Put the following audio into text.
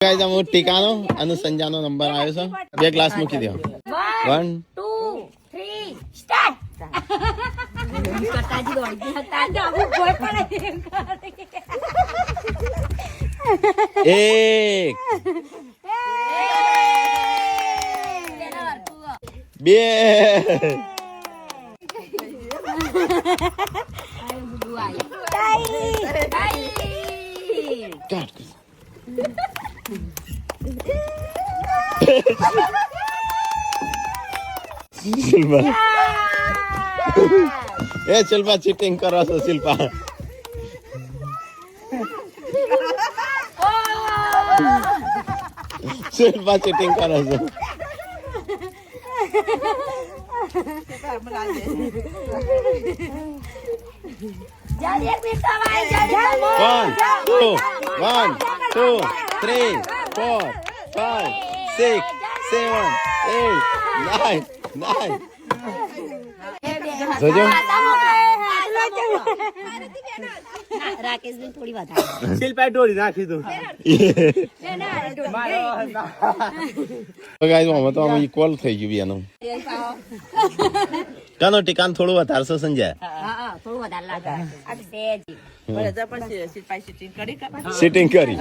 Guys આમ ટીકાનો અને સંજાનો number આવ્યો છે. બે ગ્લાસ મૂકી દો. 1 2 3 સ્ટાર્ટ. કટાજી દોડી હતા જાવું કોઈ પણ એક બે શિલ્પા એ શિલ્પા ચીટિંગ કરો છો શિલ્પા. શિલ્પા ચીટિંગ કરો છો. જલ્દી એક મિનિટ આવાય જલ્દી 1 2 3 4 5 6 7 8 9 જોજો રાકેશભાઈ થોડી વધારે શિલ્પા ડોરી નાખી દો. ગાઈસ આમાં તો આમ ઇક્વલ થઈ ગયું એનું. કાનો ટીકાન થોડું વધારશો સંજય. હા થોડું વધારે લાગે આ સેજ સીટિંગ કરી